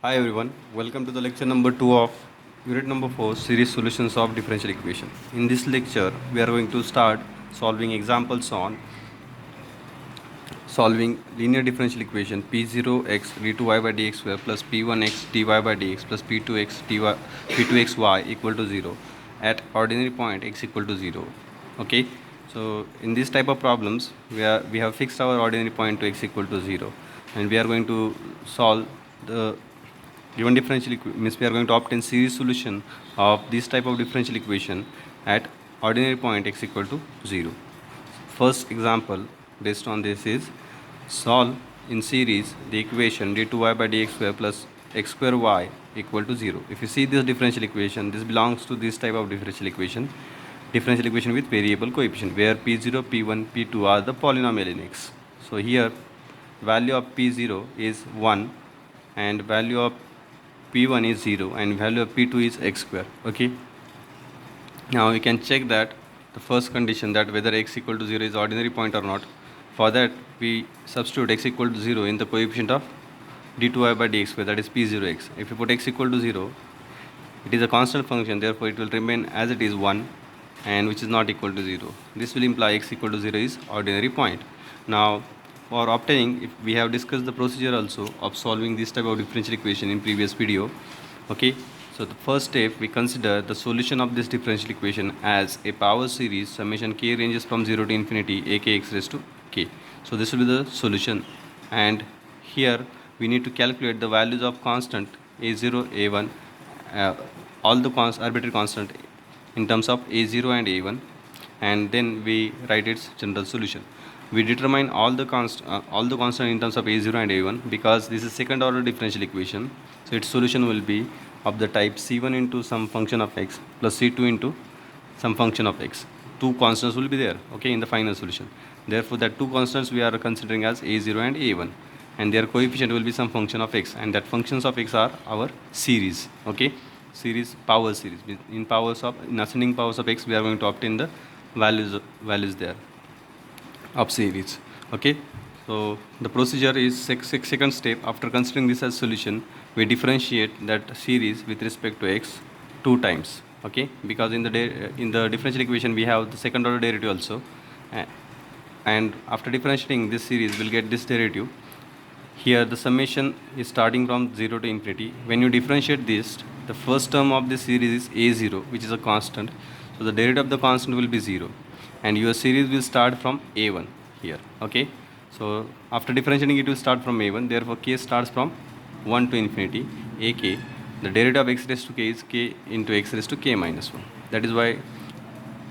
Hi everyone, welcome to the lecture number 2 of unit number 4 series solutions of differential equation. In this lecture, we are going to start solving examples on solving linear differential equation p0x d2y by dx square plus p1x dy by dx plus p2x equal to 0 at ordinary point x equal to 0. Okay, so in this type of problems we have fixed our ordinary point to x equal to 0, and we are going to solve the given differential means we are going to obtain series solution of this type of differential equation at ordinary point x equal to 0. First example based on this is solve in series the equation d2y by dx square plus x square y equal to 0. If you see this differential equation, this belongs to this type of differential equation with variable coefficient where p0, p1, p2 are the polynomial in x. So here value of p0 is 1 and value of p1 is 0 and value of p2 is x square. Okay, now we can check that the first condition that whether x equal to 0 is ordinary point or not. For that we substitute x equal to 0 in the coefficient of d2y by dx square, that is p0x. If you put x equal to 0, it is a constant function, therefore it will remain as it is 1 and which is not equal to 0. This will imply x equal to 0 is ordinary point. Now for obtaining, if we have discussed the procedure also of solving this type of differential equation in previous video. Okay, so the first step we consider the solution of this differential equation as a power series summation k ranges from 0 to infinity akx raised to k. So this will be the solution, and here we need to calculate the values of constant a0, a1, all the arbitrary constant in terms of a0 and a1, and then we write its general solution. We determine all the constant in terms of a0 and a1 because this is second order differential equation. So its solution will be of the type c1 into some function of x plus c2 into some function of x. Two constants will be there, okay, in the final solution. Therefore that two constants we are considering as a0 and a1, and their coefficient will be some function of x, and that functions of x are our series. Okay, power series. In ascending powers of x we are going to obtain the values there of series. Okay, so the procedure is second step. After considering this as solution, we differentiate that series with respect to x two times. Okay, because in the differential equation we have the second order derivative also, and after differentiating this series we'll get this derivative. Here the summation is starting from 0 to infinity. When you differentiate this, the first term of this series is a0, which is a constant, so the derivative of the constant will be 0, and your series will start from a1 here. Okay, so after differentiating it will start from a1, therefore k starts from 1 to infinity ak. The derivative of x raised to k is k into x raised to k minus 1. That is why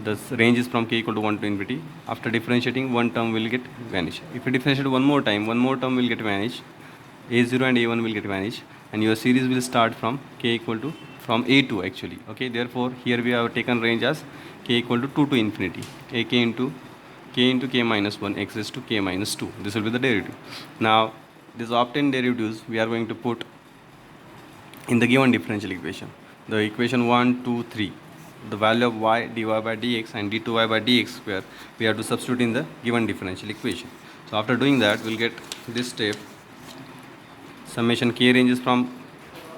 the range is from k equal to 1 to infinity. After differentiating, one term will get vanished. If you differentiate one more time, one more term will get vanished. a0 and a1 will get vanished, and your series will start from k equal to from a2 actually. Okay, therefore here we have taken range as k equal to 2 to infinity ak into k minus 1 x raised to k minus 2. This will be the derivative. Now these obtained derivatives we are going to put in the given differential equation. The equation 1, 2, 3, the value of y dy by dx and d2y by dx square we have to substitute in the given differential equation. So after doing that, we'll get this step. Summation k ranges from,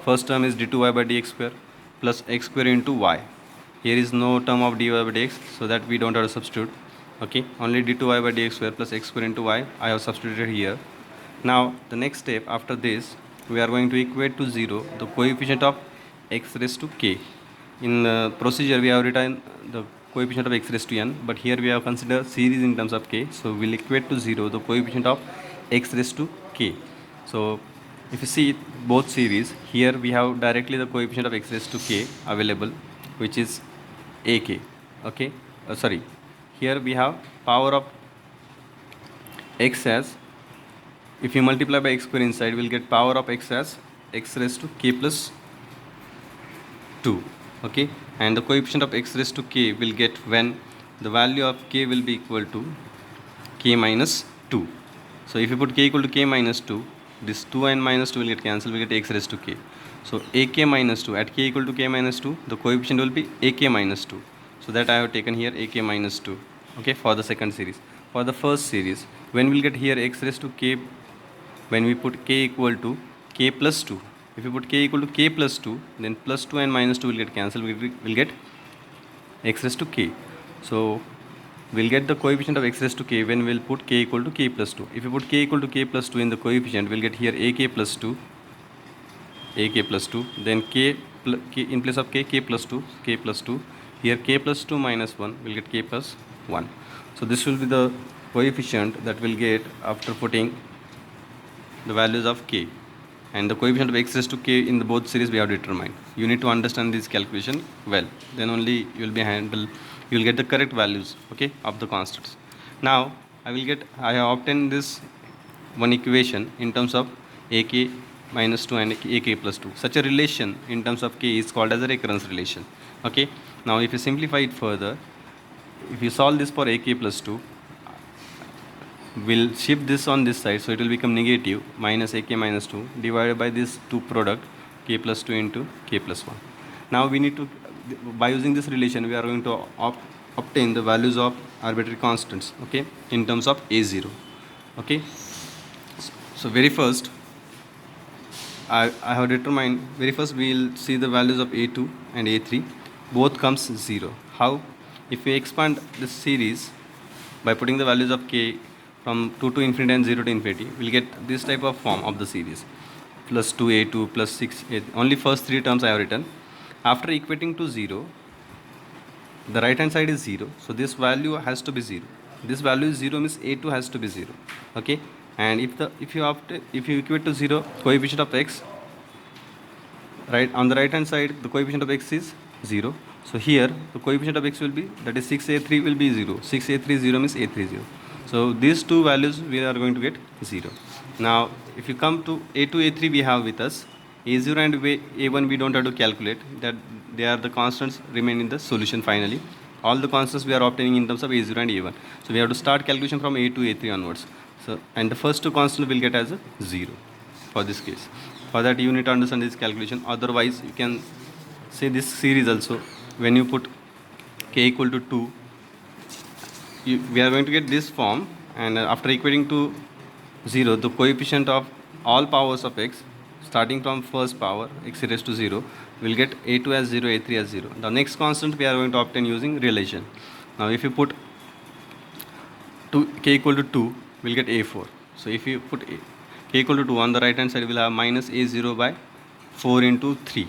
first term is d2y by dx square plus x square into y. Here is no term of dy by dx, so that we don't have to substitute. Okay, only d2y by dx square plus x square into y I have substituted here. Now the next step after this, we are going to equate to 0 the coefficient of x raised to k. In procedure we have written the coefficient of x raised to n, but here we have considered series in terms of k, so we'll equate to 0 the coefficient of x raised to k. So if you see both series, here we have directly the coefficient of x raised to k available, which is ak. Okay, here we have power of x as, if you multiply by x square inside, we'll get power of x as x raised to k plus 2. Okay, and the coefficient of x raised to k will get when the value of k will be equal to k minus 2. So if you put k equal to k minus 2, this 2 and minus 2 will get cancelled, we get x raised to k. So ak minus 2, at k equal to k minus 2, the coefficient will be ak minus 2. So that I have taken here ak minus 2. Okay, for the second series. For the first series, when we'll get here x raised to k, when we put k equal to k plus 2, If you put k equal to k plus 2, then plus 2 and minus 2 will get cancelled. We'll get x raised to k. So we'll get the coefficient of x raised to k when we'll put k equal to k plus 2. If you put k equal to k plus 2 in the coefficient, we'll get here ak plus 2, then k in place of k plus 2, k plus 2. Here k plus 2 minus 1, we'll get k plus 1. So this will be the coefficient that we'll get after putting the values of k, and the coefficient of x raised to k in the both series we have determined. You need to understand this calculation well, then only you will get the correct values, okay, of the constants. Now I have obtained this one equation in terms of ak minus 2 and ak plus 2. Such a relation in terms of k is called as a recurrence relation, okay. Now if you simplify it further, if you solve this for ak plus 2, we'll shift this on this side, so it will become negative minus ak minus 2 divided by this 2 product k plus 2 into k plus 1. Now we need to, by using this relation, we are going to obtain the values of arbitrary constants, okay, in terms of a0, okay. So very first I have determined, very first we will see the values of a2 and a3, both comes 0. How? If we expand this series by putting the values of k from 2 to infinity and 0 to infinity, we'll get this type of form of the series, plus 2a2 plus 6a. Only first 3 terms I have written. After equating to 0, the right hand side is 0, so this value has to be 0. This value is 0 means a2 has to be 0, okay. And if you equate to 0 coefficient of x, right on the right hand side the coefficient of x is 0, so here the coefficient of x will be, that is 6a3 will be 0. 6a3 0 means a3 0. So these two values we are going to get 0. Now if you come to a2, a3 we have with us, a0 and a1 we don't have to calculate, that they are the constants remain in the solution finally. All the constants we are obtaining in terms of a0 and a1. So we have to start calculation from a2, a3 onwards. So, and the first two constants will get as a 0 for this case. For that you need to understand this calculation. Otherwise you can say this series also, when you put k equal to 2, we are going to get this form, and after equating to 0, the coefficient of all powers of x starting from first power x raised to 0 will get a2 as 0, a3 as 0. The next constant we are going to obtain using relation. Now if you put k equal to 2, we'll get a4. So if you put k equal to 2 on the right hand side, we'll have minus a0 by 4 into 3,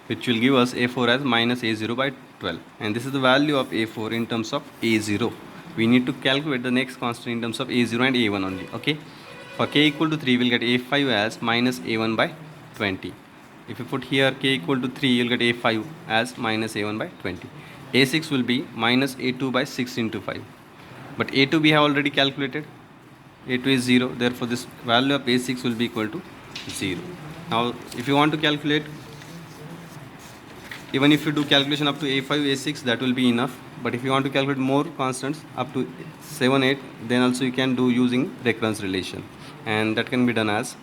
which will give us a4 as minus a0 by 12. And this is the value of a4 in terms of a0. We need to calculate the next constant in terms of a0 and a1 only, okay. For k equal to 3, we'll get a5 as minus a1 by 20. If you put here k equal to 3, you'll get a5 as minus a1 by 20. a6 will be minus a2 by 6 into 5. But a2 we have already calculated, a2 is 0, therefore this value of a6 will be equal to 0. Now if you want to calculate, even if you do calculation up to a5, a6, that will be enough. But if you want to calculate more constants up to 7, 8, then also you can do using recurrence relation, and that can be done as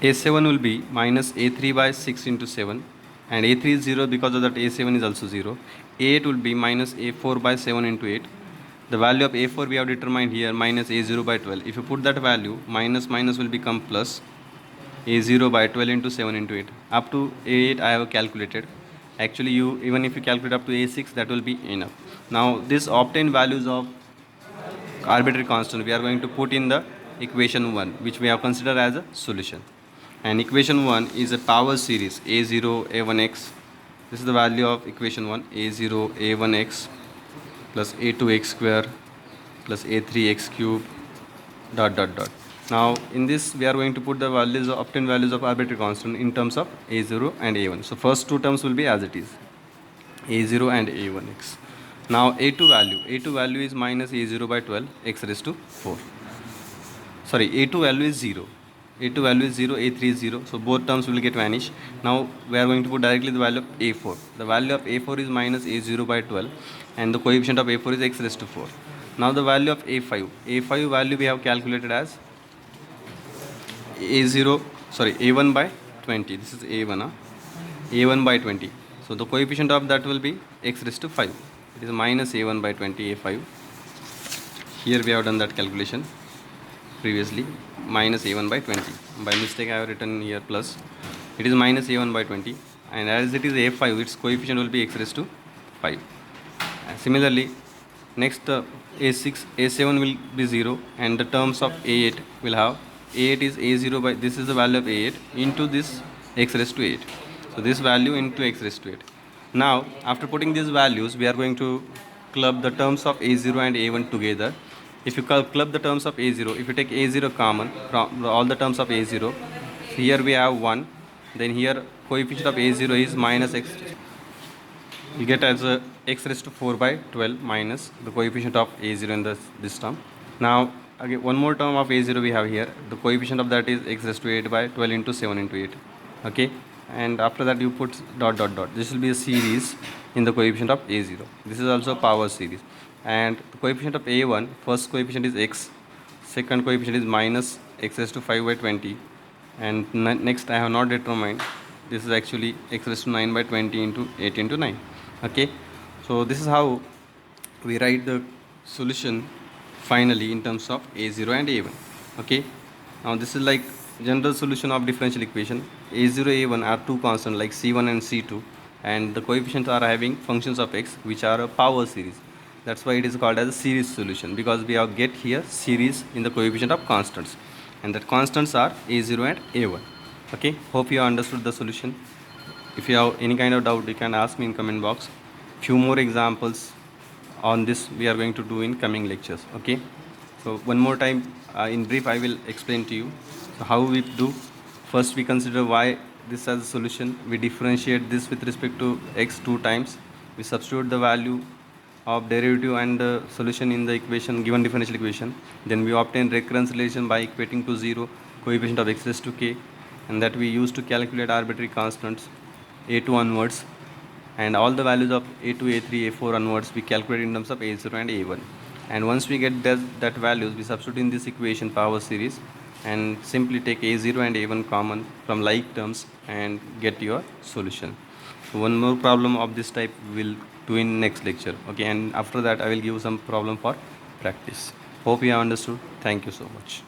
a7 will be minus a3 by 6 into 7, and a3 is 0, because of that a7 is also 0. a8 will be minus a4 by 7 into 8. The value of a4 we have determined here, minus a0 by 12. If you put that value, minus minus will become plus a0 by 12 into 7 into 8. Up to a8 I have calculated. Actually even if you calculate up to a6, that will be enough. Now this obtained values of arbitrary constant we are going to put in the equation 1, which we have considered as a solution. And equation 1 is a power series a0 a1x. This is the value of equation 1, a0 a1x plus a2x square plus a3x cube dot dot dot. Now in this we are going to put the values of obtained values of arbitrary constant in terms of a0 and a1. So first two terms will be as it is, a0 and a1x. Now a2 value is minus a0 by 12 x raised to 4. Sorry, a2 value is 0. a2 value is 0, a3 is 0, so both terms will get vanished. Now we are going to put directly the value of a4. The value of a4 is minus a0 by 12, and the coefficient of a4 is x raised to 4. Now the value of a5 value we have calculated as a1 by 20. This is a1, a1 by 20. So the coefficient of that will be x raised to 5. It is minus a1 by 20, a5. Here we have done that calculation previously, minus a1 by 20. By mistake I have written here plus. it is minus a1 by 20, and as it is a5, its coefficient will be x raised to 5. Similarly, next a6, a7 will be 0, and the terms of a8 will have a8 is a0 by, this is the value of a8 into this x raised to 8. So this value into x raised to 8. Now after putting these values, we are going to club the terms of a0 and a1 together. If you club the terms of a0, if you take a0 common from all the terms of a0, here we have 1, then here coefficient of a0 is minus x, you get as a x raised to 4 by 12 minus the coefficient of a0 in this term. Now again one more term of a0 we have here, the coefficient of that is x raised to 8 by 12 into 7 into 8. Okay, and after that you put dot dot dot, this will be a series in the coefficient of a0. This is also power series, and the coefficient of a1, first coefficient is x, second coefficient is minus x raised to 5 by 20, and next I have not determined, this is actually x raised to 9 by 20 into 8 into 9. Okay, so this is how we write the solution finally in terms of a0 and a1. Okay, now this is like general solution of differential equation. a0 a1 are two constants like c1 and c2, and the coefficients are having functions of x which are a power series. That's why it is called as a series solution, because we have get here series in the coefficient of constants, and that constants are a0 and a1. Okay, hope you understood the solution. If you have any kind of doubt, you can ask me in comment box. Few more examples on this we are going to do in coming lectures. Okay, so one more time in brief I will explain to you. So how we do, first we consider y this as a solution, we differentiate this with respect to x 2 times, we substitute the value of derivative and the solution in the equation, given differential equation, then we obtain recurrence relation by equating to 0 coefficient of x raised to k, and that we use to calculate arbitrary constants a2 onwards, and all the values of a2 a3 a4 onwards we calculate in terms of a0 and a1. And once we get that values, we substitute in this equation power series and simply take a0 and a1 common from like terms and get your solution. So one more problem of this type we will do in next lecture. Okay, and after that I will give some problem for practice. Hope you have understood. Thank you so much.